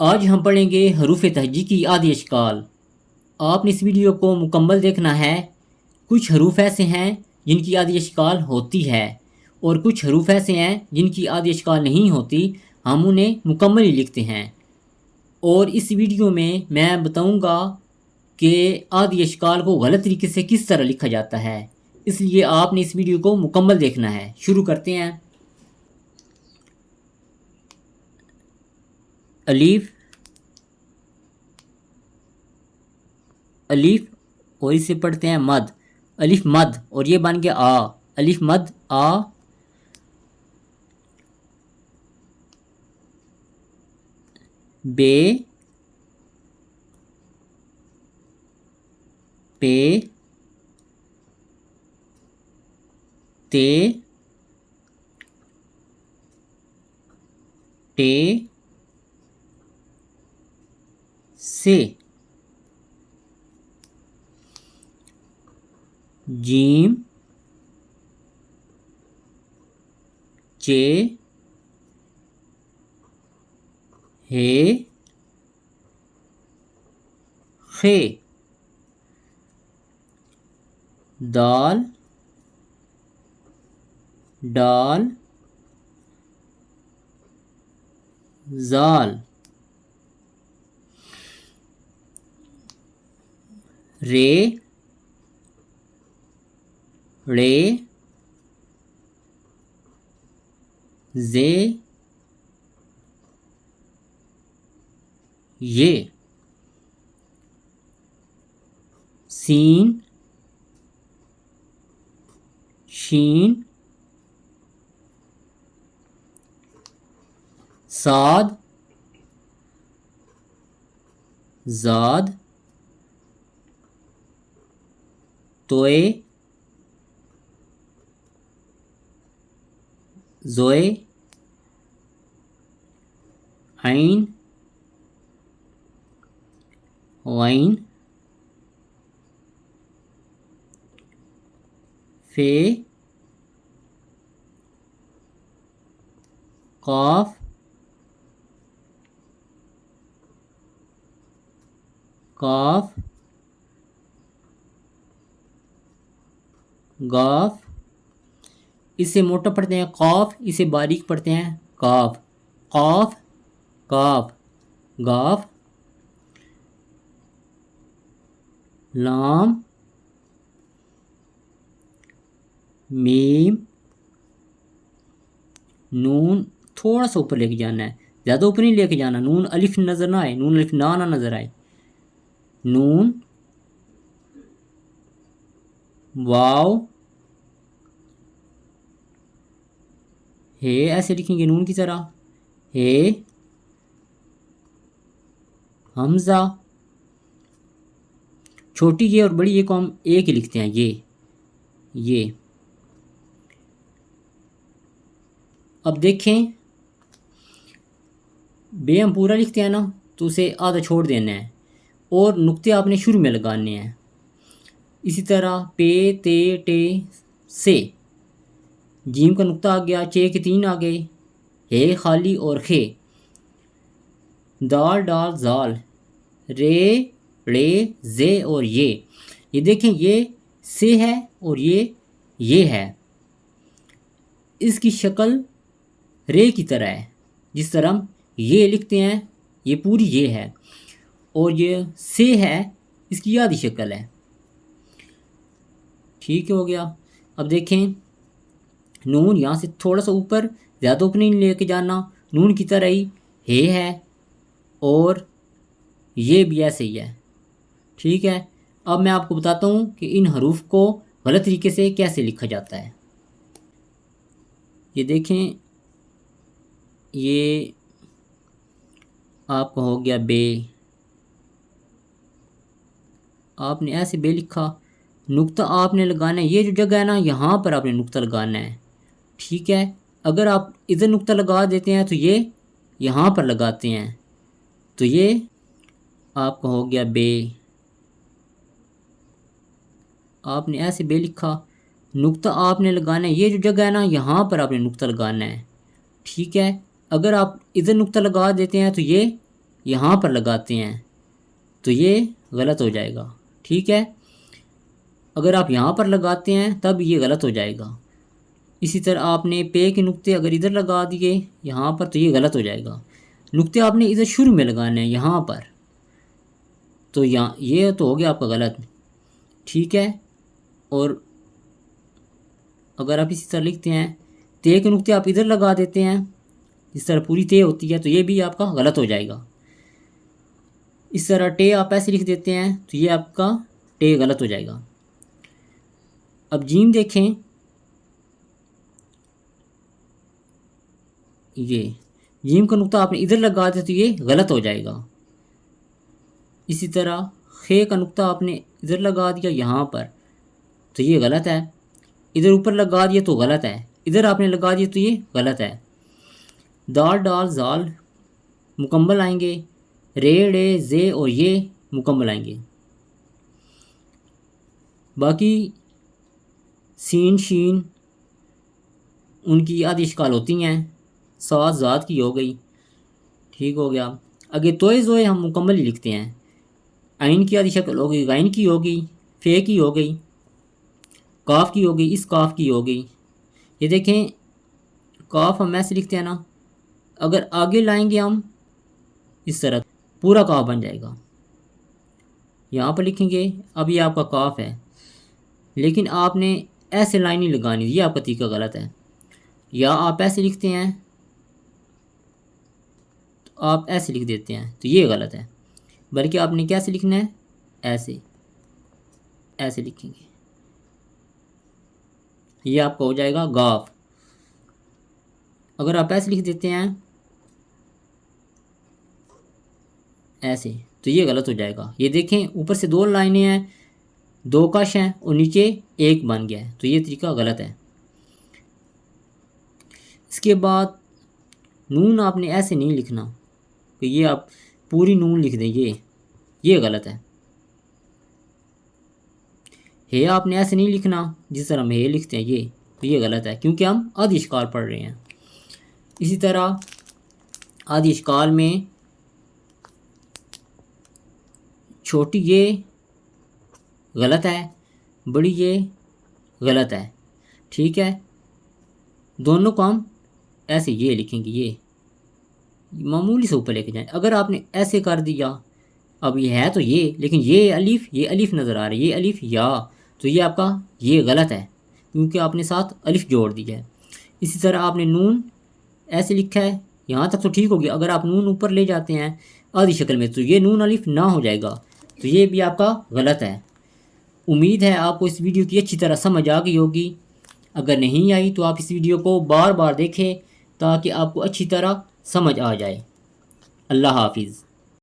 آج ہم پڑھیں گے حروف تہجی کی عادی اشکال۔ آپ نے اس ویڈیو کو مکمل دیکھنا ہے۔ کچھ حروف ایسے ہیں جن کی عادی اشکال ہوتی ہے اور کچھ حروف ایسے ہیں جن کی عادی اشکال نہیں ہوتی، ہم انہیں مکمل ہی لکھتے ہیں۔ اور اس ویڈیو میں بتاؤں گا کہ عادی اشکال کو غلط طریقے سے کس طرح لکھا جاتا ہے، اس لیے آپ نے اس ویڈیو کو مکمل دیکھنا ہے۔ شروع کرتے ہیں۔ الف الف اور اسے پڑھتے ہیں مد، الف مد، اور یہ بن گیا آ، الف مد آ۔ بے پے تے ٹے سے، جیم چے ہے خے، دال ڈال زال، رے ڑے زے یہ، سین شین صاد زاد، توئے زوئے، عین غین، فے قاف کاف گاف، اسے موٹا پڑھتے ہیں قاف، اسے باریک پڑھتے ہیں کاف، قاف کاف گاف، لام میم، نون تھوڑا سا اوپر لے کے جانا ہے، زیادہ اوپر نہیں لے کے جانا، نون الف نظر نہ آئے، نون الف نہ نظر آئے، نون واو ہے، ایسے لکھیں گے نون کی طرح، ہے حمزہ، چھوٹی یہ اور بڑی یہ کو ہم ایک ہی لکھتے ہیں، یہ اب دیکھیں بے ہم پورا لکھتے ہیں نا تو اسے آدھا چھوڑ دینا ہے اور نقطے آپ نے شروع میں لگانے ہیں۔ اسی طرح پے تے ٹے سے، جیم کا نقطہ آ گیا، چے کے 3 آ گئے، ہے خالی اور خے، دال ڈال زال، رے ڑے زے اور یہ دیکھیں یہ سے ہے اور یہ ہے، اس کی شکل رے کی طرح ہے، جس طرح ہم یہ لکھتے ہیں، یہ پوری یہ ہے، اور یہ سے ہے، اس کی آدھی شکل ہے۔ ٹھیک ہو گیا۔ اب دیکھیں نون یہاں سے تھوڑا سا اوپر، زیادہ اوپر نہیں لے کے جانا، نون کی طرح ہی ہے اور یہ بھی ایسے ہی ہے۔ ٹھیک ہے، اب میں آپ کو بتاتا ہوں کہ ان حروف کو غلط طریقے سے کیسے لکھا جاتا ہے۔ یہ دیکھیں یہ آپ کا ہو گیا بے، آپ نے ایسے بے لکھا، نقطہ آپ نے لگانا ہے، یہ جو جگہ ہے نا یہاں پر آپ نے نقطہ لگانا ہے۔ ٹھیک ہے، اگر آپ ادھر نقطہ لگا دیتے ہیں تو یہ یہاں پر لگاتے ہیں، تو یہ آپ کا ہو گیا بے، آپ نے ایسے بے لکھا، نقطہ آپ نے لگانا ہے، یہ جو جگہ ہے نا یہاں پر آپ نے نقطہ لگانا ہے۔ ٹھیک ہے، اگر آپ ادھر نقطہ لگا دیتے ہیں تو یہ یہاں پر لگاتے ہیں تو یہ غلط ہو جائے گا، ٹھیک ہے۔ اگر آپ یہاں پر لگاتے ہیں تب یہ غلط ہو جائے گا۔ اسی طرح آپ نے پے کے نقطے اگر ادھر لگا دیے یہاں پر تو یہ غلط ہو جائے گا۔ نقطے آپ نے ادھر شروع میں لگانے ہیں یہاں پر، تو یہ تو ہو گیا آپ کا غلط، ٹھیک ہے۔ اور اگر آپ اسی طرح لکھتے ہیں تے کے نقطے آپ ادھر لگا دیتے ہیں جس طرح پوری تے ہوتی ہے تو یہ بھی آپ کا غلط ہو جائے گا۔ اس طرح ٹے آپ ایسے لکھ دیتے ہیں تو یہ آپ کا ٹے غلط ہو جائے گا۔ اب جیم دیکھیں، یہ جیم کا نقطہ آپ نے ادھر لگا دیا تو یہ غلط ہو جائے گا۔ اسی طرح خے کا نقطہ آپ نے ادھر لگا دیا یہاں پر تو یہ غلط ہے، ادھر اوپر لگا دیا تو غلط ہے، ادھر آپ نے لگا دیا تو یہ غلط ہے۔ دال ڈال زال مکمل آئیں گے، رے ڑے زے اور یہ مکمل آئیں گے۔ باقی سین شین ان کی آدھی اشکال ہوتی ہیں، سات ذات کی ہو گئی، ٹھیک ہو گیا۔ اگے توئے زوئے ہم مکمل ہی لکھتے ہیں، عین کی آدھی شکل ہو گئی، غین کی ہو گئی، فے کی ہو گئی، کاف کی ہو گئی، اس کاف کی ہو گئی۔ یہ دیکھیں کاف ہم ایسے لکھتے ہیں نا، اگر آگے لائیں گے ہم اس طرح پورا کاف بن جائے گا۔ یہاں پر لکھیں گے اب یہ آپ کا کاف ہے، لیکن آپ نے ایسے لائن نہیں لگانی، یہ آپ کا طریقہ غلط ہے۔ یا آپ ایسے لکھتے ہیں تو آپ ایسے لکھ دیتے ہیں تو یہ غلط ہے، بلکہ آپ نے کیسے لکھنا ہے، ایسے لکھیں گے، یہ آپ کا ہو جائے گا گاف۔ اگر آپ ایسے لکھ دیتے ہیں ایسے تو یہ غلط ہو جائے گا۔ یہ دیکھیں اوپر سے دو لائنیں ہیں، دو کش ہیں اور نیچے ایک بن گیا ہے تو یہ طریقہ غلط ہے۔ اس کے بعد نون آپ نے ایسے نہیں لکھنا کہ یہ آپ پوری نون لکھ دیں، یہ غلط ہے۔ ہے آپ نے ایسے نہیں لکھنا جس طرح ہم ہے لکھتے ہیں، یہ غلط ہے کیونکہ ہم آدھی اشکال پڑھ رہے ہیں۔ اسی طرح آدھی اشکال میں چھوٹی یہ غلط ہے، بڑی یہ غلط ہے، ٹھیک ہے۔ دونوں کو ہم ایسے یہ لکھیں گے، یہ معمولی سے اوپر لے کے جائیں۔ اگر آپ نے ایسے کر دیا، اب یہ ہے تو یہ، لیکن یہ الف نظر آ رہا ہے، یہ الف یا، تو یہ آپ کا یہ غلط ہے کیونکہ آپ نے ساتھ الف جوڑ دیا ہے۔ اسی طرح آپ نے نون ایسے لکھا ہے، یہاں تک تو ٹھیک ہو گیا۔ اگر آپ نون اوپر لے جاتے ہیں آدھی شکل میں تو یہ نون الف نہ ہو جائے گا، تو یہ بھی آپ کا غلط ہے۔ امید ہے آپ کو اس ویڈیو کی اچھی طرح سمجھ آ گئی ہوگی۔ اگر نہیں آئی تو آپ اس ویڈیو کو بار بار دیکھیں تاکہ آپ کو اچھی طرح سمجھ آ جائے۔ اللہ حافظ۔